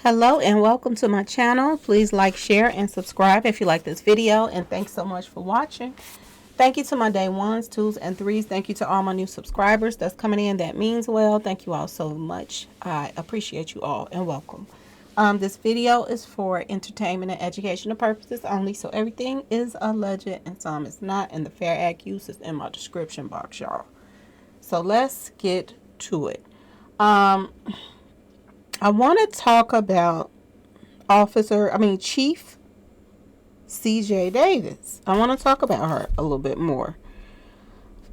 Hello and welcome to my channel. Please like, share, and subscribe if you like this video. And thanks so much for watching. Thank you to my day ones, twos, and threes. Thank you to all my new subscribers that's coming in. That means well. Thank you all so much. I appreciate you all and welcome. This video is for entertainment and educational purposes only. So everything is alleged and some is not. And the fair act use is in my description box, y'all. So let's get to it. I want to talk about Chief C.J. Davis. I want to talk about her a little bit more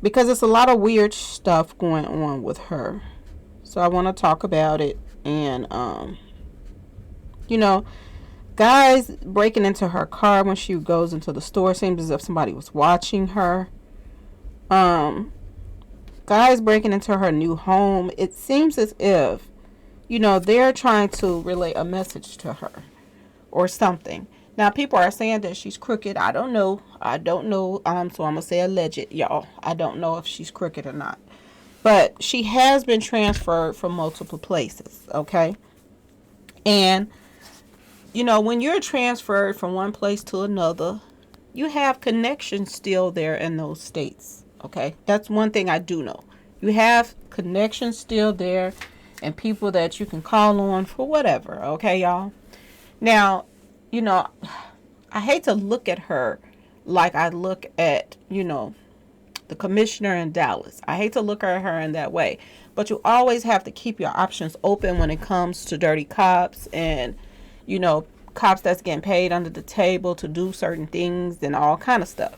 because there's a lot of weird stuff going on with her. So I want to talk about it. And, guys breaking into her car when she goes into the store. Seems as if somebody was watching her. Guys breaking into her new home. It seems as if they're trying to relay a message to her or something. Now, people are saying that she's crooked. I don't know. So I'm going to say alleged, y'all. I don't know if she's crooked or not. But she has been transferred from multiple places, okay? And, when you're transferred from one place to another, you have connections still there in those states, okay? That's one thing I do know. You have connections still there and people that you can call on for whatever. Okay, y'all. Now, I hate to look at her like I look at, the commissioner in Dallas. I hate to look at her in that way. But you always have to keep your options open when it comes to dirty cops and, cops that's getting paid under the table to do certain things and all kind of stuff.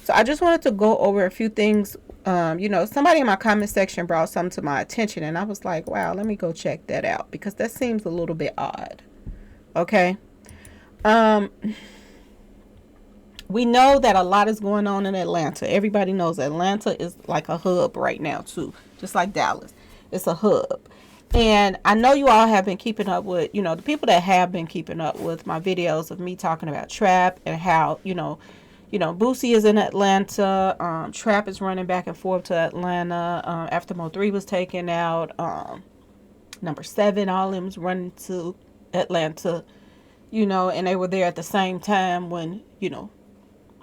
So I just wanted to go over a few things. Somebody in my comment section brought something to my attention and I was like, wow, let me go check that out because that seems a little bit odd. Okay. We know that a lot is going on in Atlanta. Everybody knows Atlanta is like a hub right now too, just like Dallas. It's a hub. And I know you all have been keeping up with, the people that have been keeping up with my videos of me talking about trap and how, Boosie is in Atlanta. Trap is running back and forth to Atlanta. After Mo3 was taken out, number 7, all of them was running to Atlanta, and they were there at the same time when,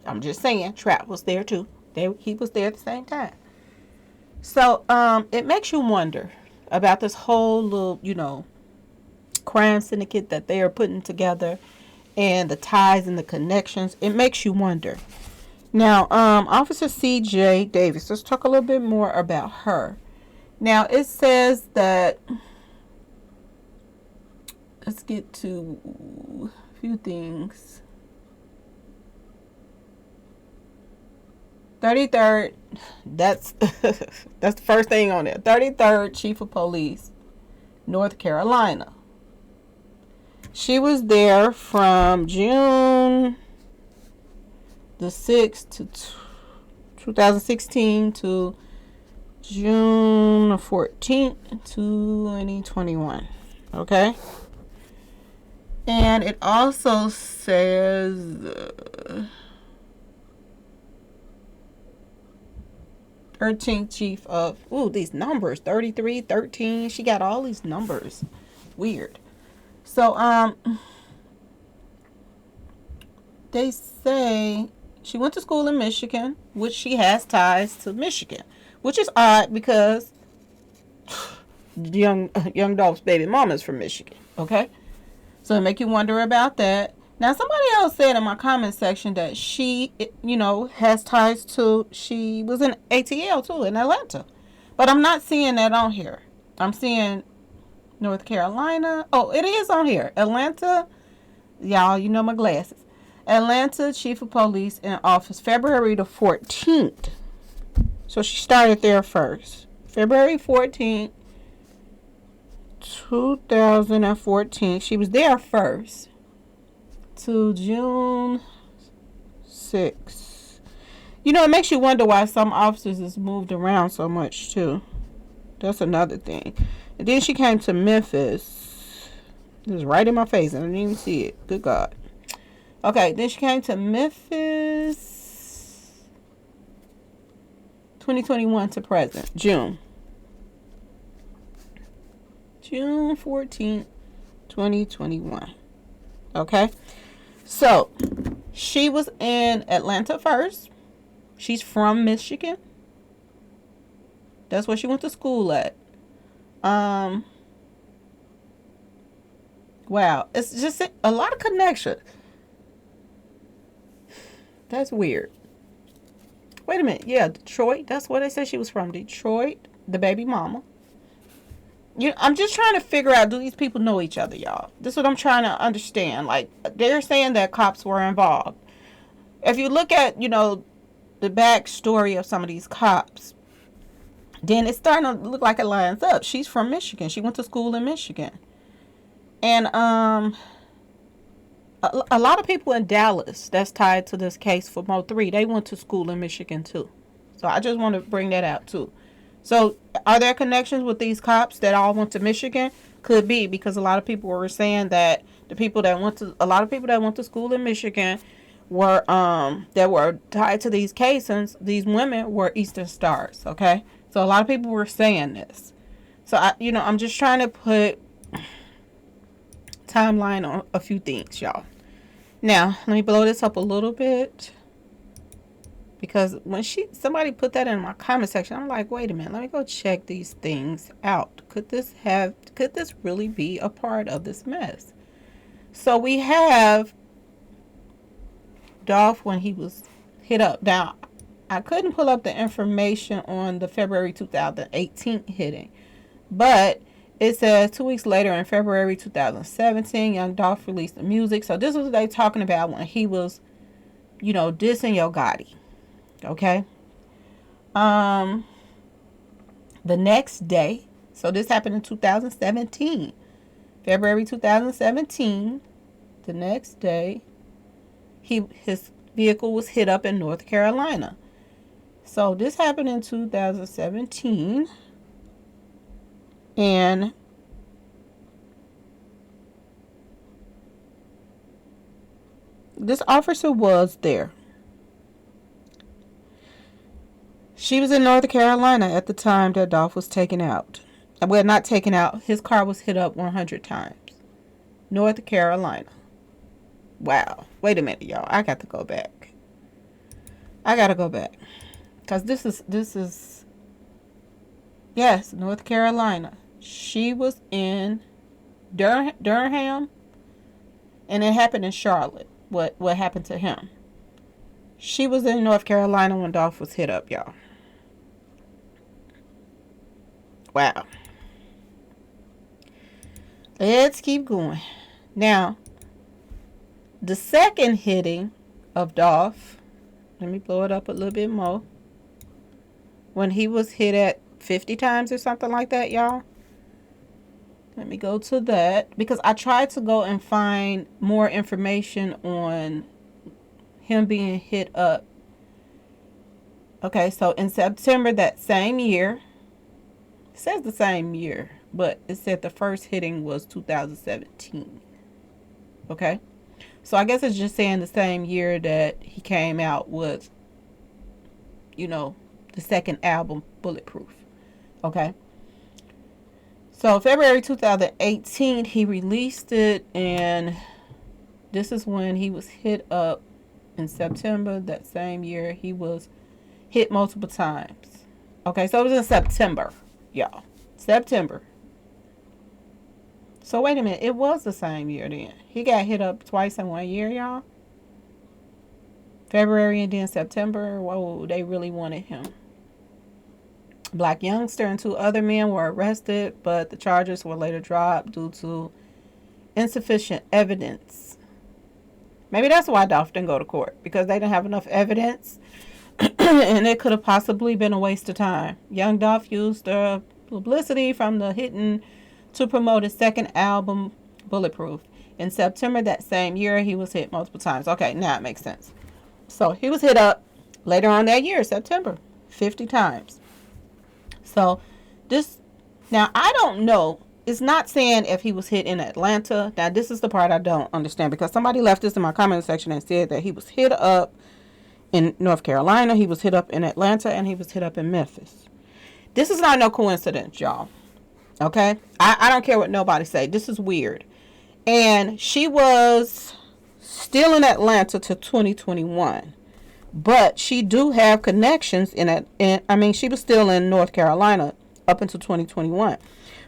I'm just saying, Trap was there too. He was there at the same time. So it makes you wonder about this whole little, crime syndicate that they are putting together and the ties and the connections. It makes you wonder. Now, Officer C.J. Davis, let's talk a little bit more about her. Now, it says that, let's get to a few things. 33rd, that's the first thing on there. 33rd Chief of Police, North Carolina. She was there from June the 6th to 2016 to June 14th, 2021. Okay? And it also says 13th Chief of, these numbers, 33, 13. She got all these numbers. Weird. So, they say she went to school in Michigan, which she has ties to Michigan, which is odd because Young Dolph's baby mama is from Michigan. Okay, so it make you wonder about that. Now, somebody else said in my comment section that she, has ties to. She was in ATL too in Atlanta, but I'm not seeing that on here. I'm seeing North Carolina. Oh, it is on here. Atlanta. Y'all, my glasses. Atlanta Chief of Police in office February the 14th. So she started there first. February 14th, 2014. She was there first to June 6th. It makes you wonder why some officers is moved around so much too. That's another thing. And then she came to Memphis. It was right in my face. I didn't even see it. Good God. Okay, then she came to Memphis 2021 to present. June 14th, 2021. Okay. So, she was in Atlanta first. She's from Michigan. That's where she went to school at. Wow. It's just a lot of connection. That's weird. Wait a minute. Yeah, Detroit. That's where they said she was from. Detroit. The baby mama. I'm just trying to figure out, do these people know each other, y'all? This is what I'm trying to understand. Like, they're saying that cops were involved. If you look at, the backstory of some of these cops, then it's starting to look like it lines up. She's from Michigan. She went to school in Michigan. And a lot of people in Dallas that's tied to this case for Mo3, they went to school in Michigan too. So I just want to bring that out too. So are there connections with these cops that all went to Michigan? Could be, because a lot of people were saying that a lot of people that went to school in Michigan were that were tied to these cases. These women were Eastern Stars. Okay, so a lot of people were saying this. So I'm just trying to put timeline on a few things, y'all. Now let me blow this up a little bit. Because when somebody put that in my comment section, I'm like, wait a minute, let me go check these things out. Could this really be a part of this mess? So we have Dolph when he was hit up. Now, I couldn't pull up the information on the February 2018 hitting, but it says 2 weeks later in February 2017, Young Dolph released the music. So this was what they talking about when he was, dissing Yo Gotti. Okay. The next day, so this happened in 2017, February 2017. The next day, his vehicle was hit up in North Carolina. So this happened in 2017, and this officer was there. She was in North Carolina at the time that Dolph was taken out. Well, not taken out. His car was hit up 100 times. North Carolina. Wow. Wait a minute, y'all. I got to go back. Because this is... Yes, North Carolina. She was in Durham. And it happened in Charlotte. What happened to him. She was in North Carolina when Dolph was hit up, y'all. Wow. Let's keep going. Now, the second hitting of Dolph, let me blow it up a little bit more. When he was hit at 50 times or something like that, y'all. Let me go to that. Because I tried to go and find more information on him being hit up. Okay, so in September that same year, it says the same year, but it said the first hitting was 2017. Okay, so I guess it's just saying the same year that he came out with, the second album, Bulletproof. Okay, so February 2018, he released it, and this is when he was hit up. In September that same year, he was hit multiple times. Okay, so it was in September, y'all. September. So wait a minute, it was the same year then. He got hit up twice in 1 year, y'all. February and then September. Whoa, they really wanted him. Black youngster and 2 other men were arrested, but the charges were later dropped due to insufficient evidence. Maybe that's why Dolph didn't go to court, because they didn't have enough evidence, and it could have possibly been a waste of time. Young Dolph used the publicity from the hitting to promote his second album, Bulletproof. In September that same year, he was hit multiple times. Okay, now it makes sense. So he was hit up later on that year, September, 50 times. So now I don't know. It's not saying if he was hit in Atlanta. Now, this is the part I don't understand, because somebody left this in my comment section and said that he was hit up in North Carolina, he was hit up in Atlanta, and he was hit up in Memphis. This is not no coincidence, y'all. Okay? I don't care what nobody say. This is weird. And she was still in Atlanta to 2021. But she do have connections in it. And I mean, she was still in North Carolina up until 2021.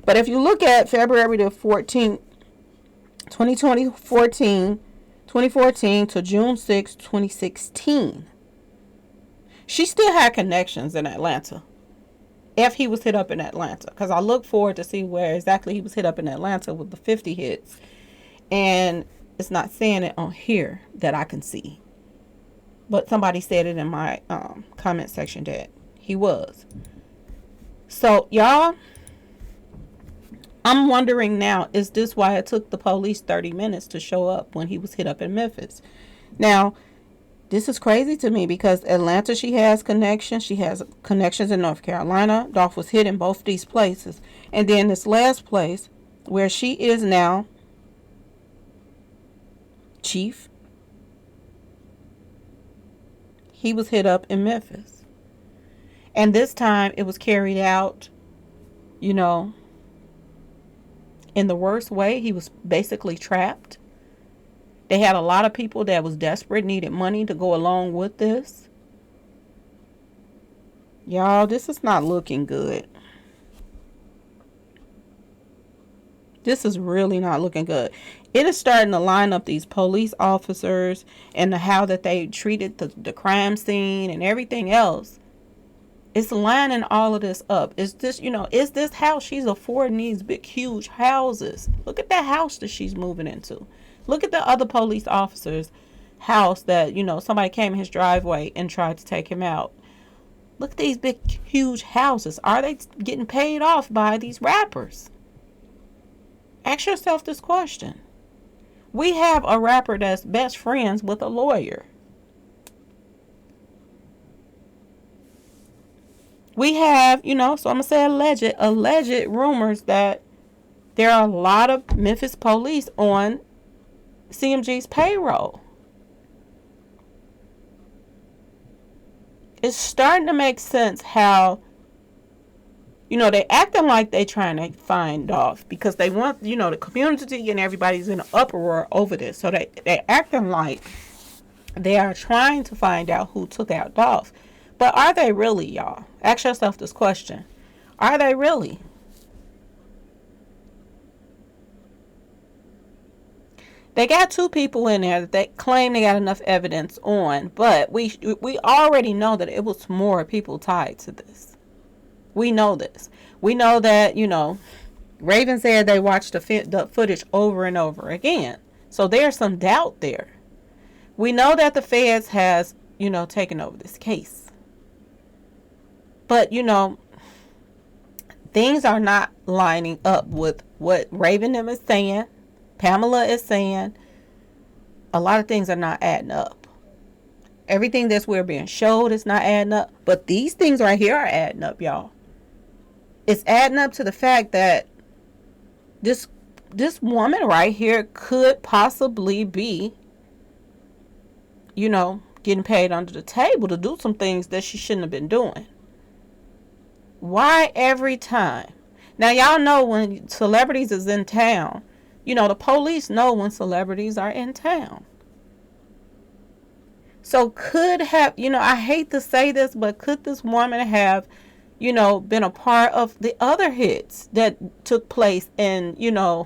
But if you look at February the 14th, 2014 to June 6, 2016, she still had connections in Atlanta. If he was hit up in Atlanta. Because I look forward to see where exactly he was hit up in Atlanta with the 50 hits. And it's not saying it on here that I can see. But somebody said it in my comment section that he was. So, y'all, I'm wondering now, is this why it took the police 30 minutes to show up when he was hit up in Memphis? Now, this is crazy to me because Atlanta, she has connections. She has connections in North Carolina. Dolph was hit in both these places. And then this last place where she is now, Chief, he was hit up in Memphis. And this time it was carried out, in the worst way. He was basically trapped. They had a lot of people that was desperate, needed money to go along with this. Y'all, this is not looking good. This is really not looking good. It is starting to line up these police officers and how that they treated the crime scene and everything else. It's lining all of this up. Is this how she's affording these big, huge houses? Look at that house that she's moving into. Look at the other police officer's house that, somebody came in his driveway and tried to take him out. Look at these big, huge houses. Are they getting paid off by these rappers? Ask yourself this question. We have a rapper that's best friends with a lawyer. We have, so I'm going to say alleged rumors that there are a lot of Memphis police on CMG's payroll. It's starting to make sense how, they acting like they trying to find Dolph because they want, the community and everybody's in an uproar over this. So they acting like they are trying to find out who took out Dolph. But are they really, y'all? Ask yourself this question. Are they really? They got two people in there that they claim they got enough evidence on, but we already know that it was more people tied to this. We know this. We know that, Raven said they watched the footage over and over again. So there's some doubt there. We know that the feds has, taken over this case. But, things are not lining up with what Raven them is saying. Pamela is saying. A lot of things are not adding up. Everything that's we're being showed is not adding up. But these things right here are adding up, y'all. It's adding up to the fact that this woman right here could possibly be, getting paid under the table to do some things that she shouldn't have been doing. Why every time? Now, y'all know when celebrities is in town, the police know when celebrities are in town. So could have, I hate to say this, but could this woman have, been a part of the other hits that took place and, they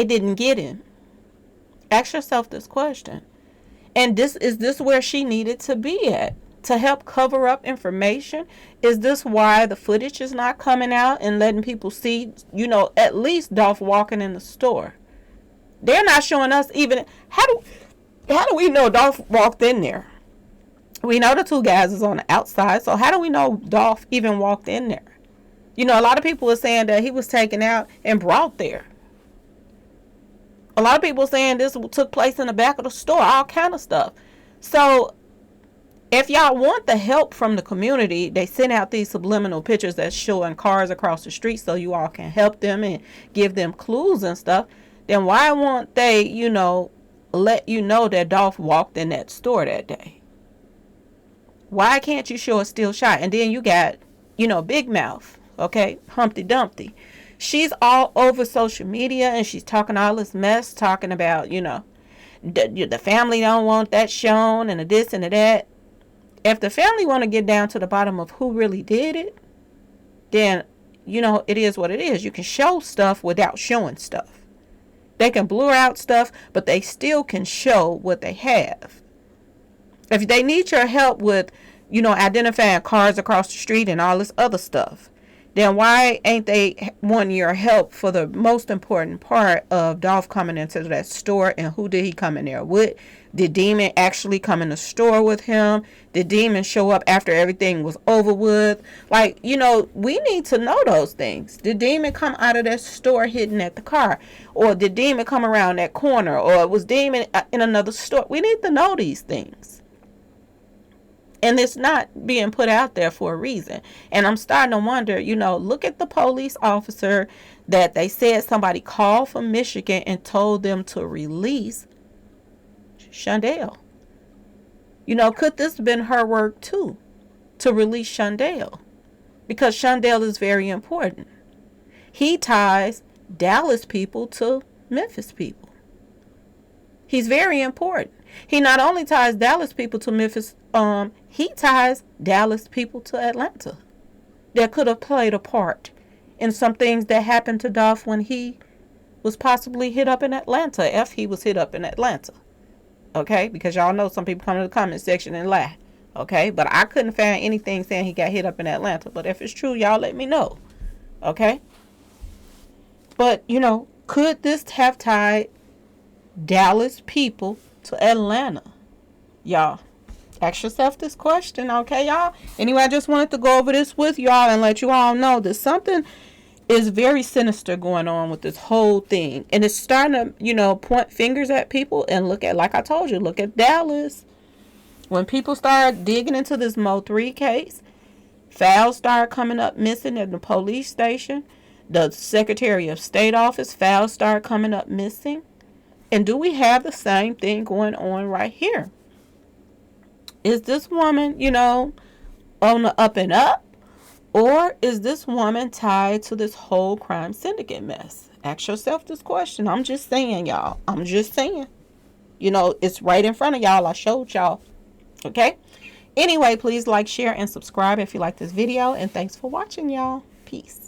didn't get him? Ask yourself this question. And is this where she needed to be at? To help cover up information? Is this why the footage is not coming out and letting people see, at least Dolph walking in the store? They're not showing us even, how do we know Dolph walked in there? We know the two guys is on the outside, so how do we know Dolph even walked in there? A lot of people are saying that he was taken out and brought there. A lot of people are saying this took place in the back of the store, all kind of stuff. So if y'all want the help from the community, they send out these subliminal pictures that's showing cars across the street so you all can help them and give them clues and stuff. Then why won't they, let you know that Dolph walked in that store that day? Why can't you show a still shot? And then you got, Big Mouth, okay, Humpty Dumpty. She's all over social media and she's talking all this mess, talking about, the family don't want that shown and the this and the that. If the family want to get down to the bottom of who really did it, then, it is what it is. You can show stuff without showing stuff. They can blur out stuff, but they still can show what they have. If they need your help with, identifying cars across the street and all this other stuff, then why ain't they wanting your help for the most important part of Dolph coming into that store, and who did he come in there with? Did Demon actually come in the store with him? Did Demon show up after everything was over with? Like, we need to know those things. Did Demon come out of that store hidden at the car? Or did Demon come around that corner? Or was Demon in another store? We need to know these things. And it's not being put out there for a reason. And I'm starting to wonder, look at the police officer that they said somebody called from Michigan and told them to release Shondell. Could this have been her work too? To release Shondell? Because Shondell is very important. He ties Dallas people to Memphis people. He's very important. He not only ties Dallas people to Memphis, he ties Dallas people to Atlanta. That could have played a part in some things that happened to Dolph when he was possibly hit up in Atlanta, if he was hit up in Atlanta. Okay? Because y'all know some people come to the comment section and lie. Okay? But I couldn't find anything saying he got hit up in Atlanta. But if it's true, y'all let me know. Okay? But, could this have tied Dallas people to Atlanta? Y'all, ask yourself this question, okay, y'all? Anyway, I just wanted to go over this with y'all and let you all know that something is very sinister going on with this whole thing. And it's starting to, point fingers at people and look at, like I told you, look at Dallas. When people start digging into this Mo 3 case, files start coming up missing at the police station. The Secretary of State office, files start coming up missing. And do we have the same thing going on right here? Is this woman, on the up and up? Or is this woman tied to this whole crime syndicate mess? Ask yourself this question. I'm just saying, y'all. I'm just saying. It's right in front of y'all. I showed y'all. Okay? Anyway, please like, share, and subscribe if you like this video. And thanks for watching, y'all. Peace.